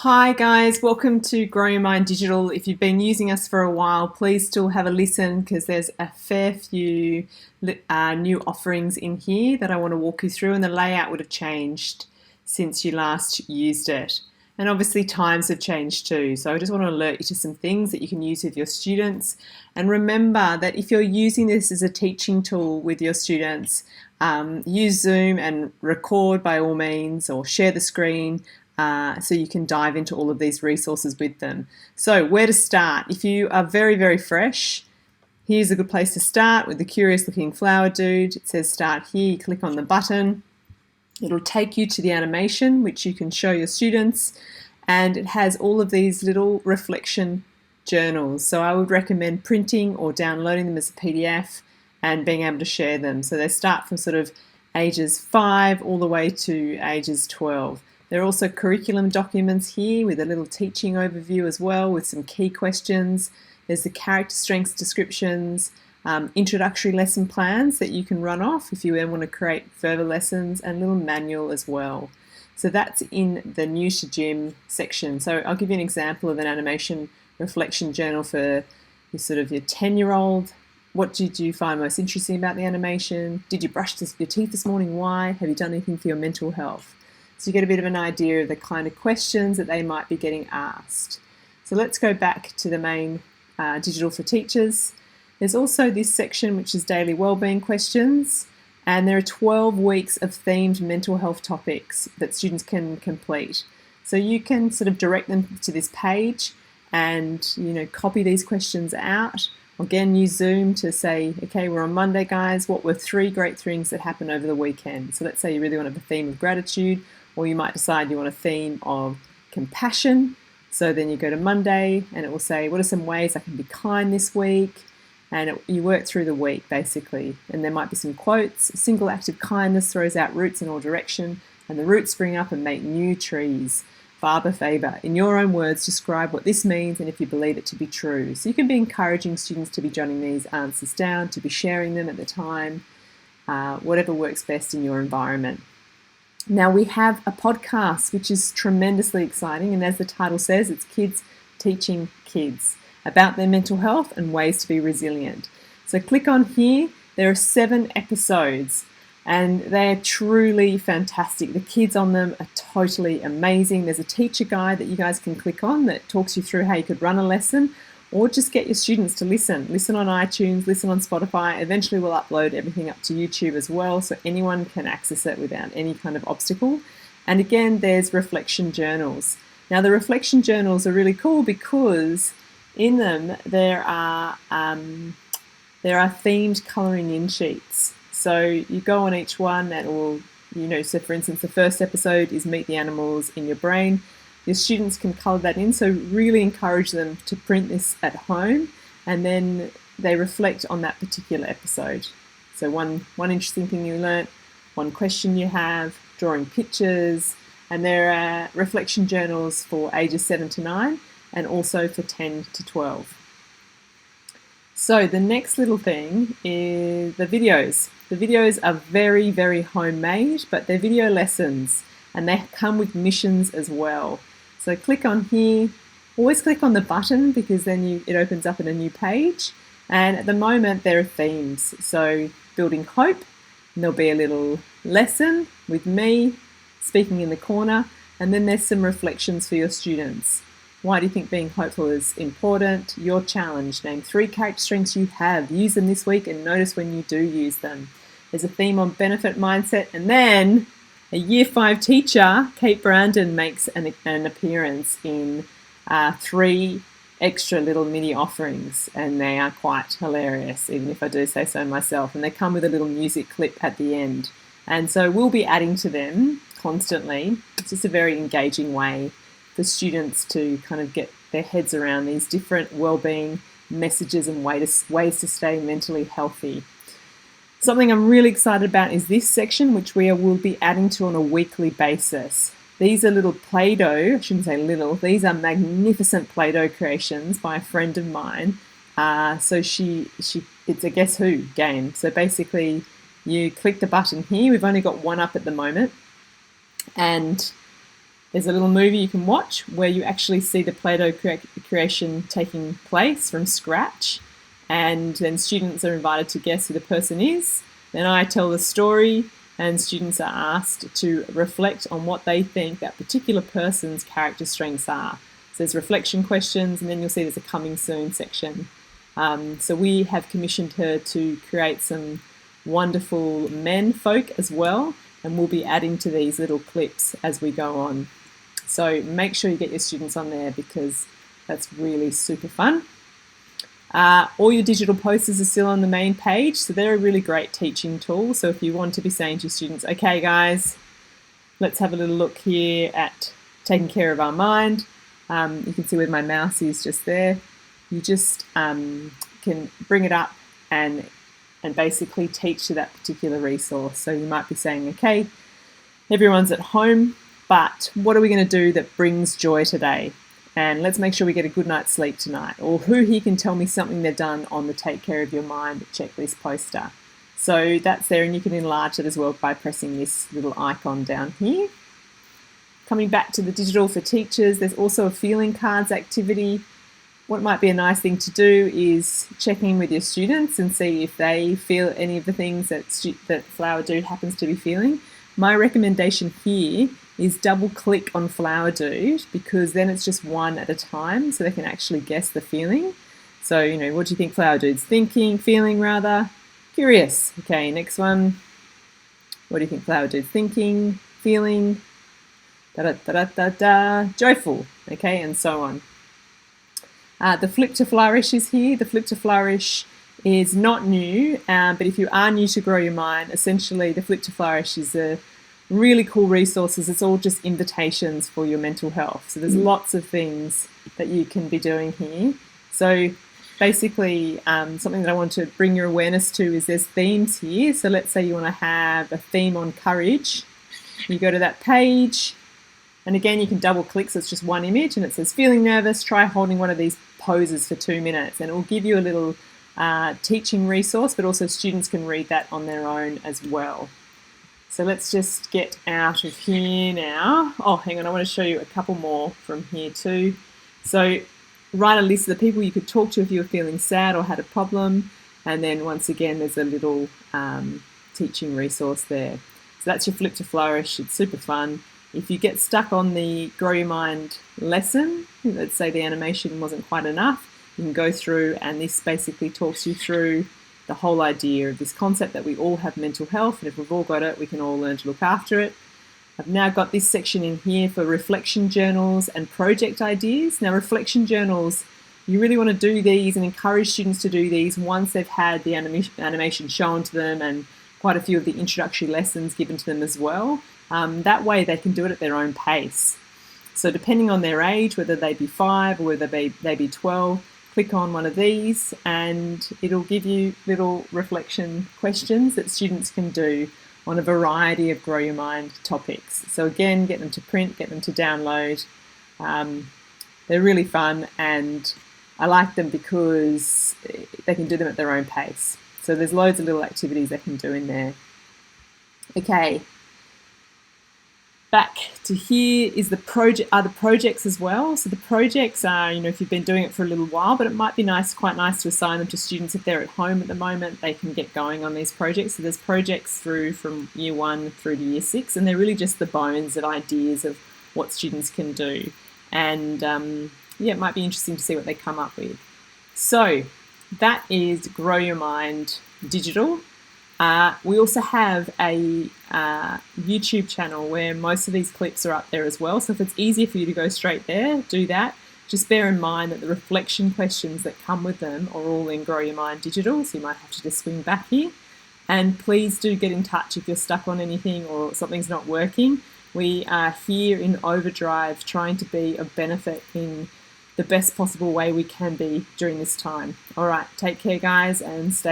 Hi guys, welcome to Grow Your Mind Digital. If you've been using us for a while, please still have a listen because there's a fair few new offerings in here that I want to walk you through, and the layout would have changed since you last used it. And obviously times have changed too, so I just want to alert you to some things that you can use with your students. And remember that if you're using this as a teaching tool with your students, use Zoom and record by all means, or share the screen so you can dive into all of these resources with them. So where to start? If you are very, very fresh, here's a good place to start with the curious looking flower dude. It says start here. You click on the button. It'll take you to the animation, which you can show your students, and it has all of these little reflection journals. So I would recommend printing or downloading them as a PDF and being able to share them. So they start from sort of ages 5 all the way to ages 12. There are also curriculum documents here with a little teaching overview as well with some key questions. There's the character strengths descriptions, introductory lesson plans that you can run off if you then want to create further lessons, and a little manual as well. So that's in the new to gym section. So I'll give you an example of an animation reflection journal for your 10-year-old. What did you find most interesting about the animation? Did you brush your teeth this morning? Why? Have you done anything for your mental health? So you get a bit of an idea of the kind of questions that they might be getting asked. So let's go back to the main Digital for Teachers. There's also this section which is daily wellbeing questions, and there are 12 weeks of themed mental health topics that students can complete. So you can sort of direct them to this page and copy these questions out. Again, use Zoom to say, okay, we're on Monday, guys. What were 3 great things that happened over the weekend? So let's say you really want to have a theme of gratitude, or you might decide you want a theme of compassion. So then you go to Monday and it will say, what are some ways I can be kind this week? And you work through the week basically. And there might be some quotes. A single act of kindness throws out roots in all direction, and the roots spring up and make new trees. Faber Faber. In your own words, describe what this means and if you believe it to be true. So you can be encouraging students to be jotting these answers down, to be sharing them at the time, whatever works best in your environment. Now we have a podcast, which is tremendously exciting, and as the title says, it's kids teaching kids about their mental health and ways to be resilient. So click on here. There are 7 episodes, and they are truly fantastic. The kids on them are totally amazing. There's a teacher guide that you guys can click on that talks you through how you could run a lesson, or just get your students to listen. Listen on iTunes, listen on Spotify. Eventually we'll upload everything up to YouTube as well, so anyone can access it without any kind of obstacle. And again, there's reflection journals. Now the reflection journals are really cool because in them there are themed colouring in sheets. So you go on each one that will, so for instance, the first episode is Meet the Animals in Your Brain. Your students can colour that in, so really encourage them to print this at home, and then they reflect on that particular episode. So one interesting thing you learnt, one question you have, drawing pictures, and there are reflection journals for ages 7 to 9 and also for 10 to 12. So the next little thing is the videos. The videos are very, very homemade, but they're video lessons, and they come with missions as well. So click on here, always click on the button because then it opens up in a new page. And at the moment there are themes. So building hope, and there'll be a little lesson with me speaking in the corner, and then there's some reflections for your students. Why do you think being hopeful is important? Your challenge, name 3 character strengths you have. Use them this week and notice when you do use them. There's a theme on benefit mindset, and then a Year 5 teacher, Kate Brandon, makes an appearance in 3 extra little mini offerings, and they are quite hilarious, even if I do say so myself. And they come with a little music clip at the end. And so we'll be adding to them constantly. It's just a very engaging way for students to kind of get their heads around these different wellbeing messages and ways to stay mentally healthy. Something I'm really excited about is this section, which we will be adding to on a weekly basis. These are little Play-Doh, I shouldn't say little, these are magnificent Play-Doh creations by a friend of mine. So it's a Guess Who game. So basically you click the button here, we've only got one up at the moment, and There's a little movie you can watch where you actually see the Play-Doh creation taking place from scratch, and then students are invited to guess who the person is. Then I tell the story, and students are asked to reflect on what they think that particular person's character strengths are. So there's reflection questions, and then you'll see there's a coming soon section. So we have commissioned her to create some wonderful men folk as well, and we'll be adding to these little clips as we go on. So make sure you get your students on there because that's really super fun. All your digital posters are still on the main page, so they're a really great teaching tool. So if you want to be saying to your students, okay guys, let's have a little look here at taking care of our mind. You can see where my mouse is just there. You just can bring it up and basically teach to that particular resource. So you might be saying, okay, everyone's at home, but what are we going to do that brings joy today? And let's make sure we get a good night's sleep tonight. Or who here can tell me something they've done on the Take Care of Your Mind checklist poster? So that's there, and you can enlarge it as well by pressing this little icon down here. Coming back to the digital for teachers, there's also a feeling cards activity. What might be a nice thing to do is check in with your students and see if they feel any of the things that Flower Dude happens to be feeling. My recommendation here is double click on Flower Dude, because then it's just one at a time so they can actually guess the feeling. So, what do you think Flower Dude's feeling rather? Curious. Okay, next one. What do you think Flower Dude's thinking, feeling? Joyful. Okay, and so on. The flip to flourish is here. The flip to flourish is not new, but if you are new to Grow Your Mind, essentially the flip to flourish is a really cool resources. It's all just invitations for your mental health. So there's lots of things that you can be doing here. So basically, something that I want to bring your awareness to is there's themes here. So let's say you want to have a theme on courage. You go to that page, and again, you can double click, so it's just one image, and it says feeling nervous, try holding one of these poses for 2 minutes, and it will give you a little teaching resource, but also students can read that on their own as well. So let's just get out of here now. Oh, hang on, I want to show you a couple more from here too. So write a list of the people you could talk to if you were feeling sad or had a problem, and then once again, there's a little teaching resource there. So that's your flip to flourish. It's super fun. If you get stuck on the Grow Your Mind lesson, let's say the animation wasn't quite enough, you can go through, and this basically talks you through the whole idea of this concept that we all have mental health, and if we've all got it, we can all learn to look after it. I've now got this section in here for reflection journals and project ideas. Now, reflection journals, you really want to do these and encourage students to do these once they've had the animation shown to them and quite a few of the introductory lessons given to them as well. That way they can do it at their own pace. So depending on their age, whether they be 5 or whether they be 12, click on one of these and it'll give you little reflection questions that students can do on a variety of Grow Your Mind topics. So again, get them to print, get them to download. They're really fun, and I like them because they can do them at their own pace. So there's loads of little activities they can do in there. Okay. Back to here is the projects as well. So the projects are, if you've been doing it for a little while, but it might be quite nice to assign them to students if they're at home at the moment. They can get going on these projects. So there's projects through from year 1 through to year 6, and they're really just the bones of ideas of what students can do. And it might be interesting to see what they come up with. So that is Grow Your Mind Digital. We also have a YouTube channel where most of these clips are up there as well. So if it's easier for you to go straight there, do that. Just bear in mind that the reflection questions that come with them are all in Grow Your Mind Digital, so you might have to just swing back here. And please do get in touch if you're stuck on anything or something's not working. We are here in overdrive trying to be of benefit in the best possible way we can be during this time. All right, take care guys, and stay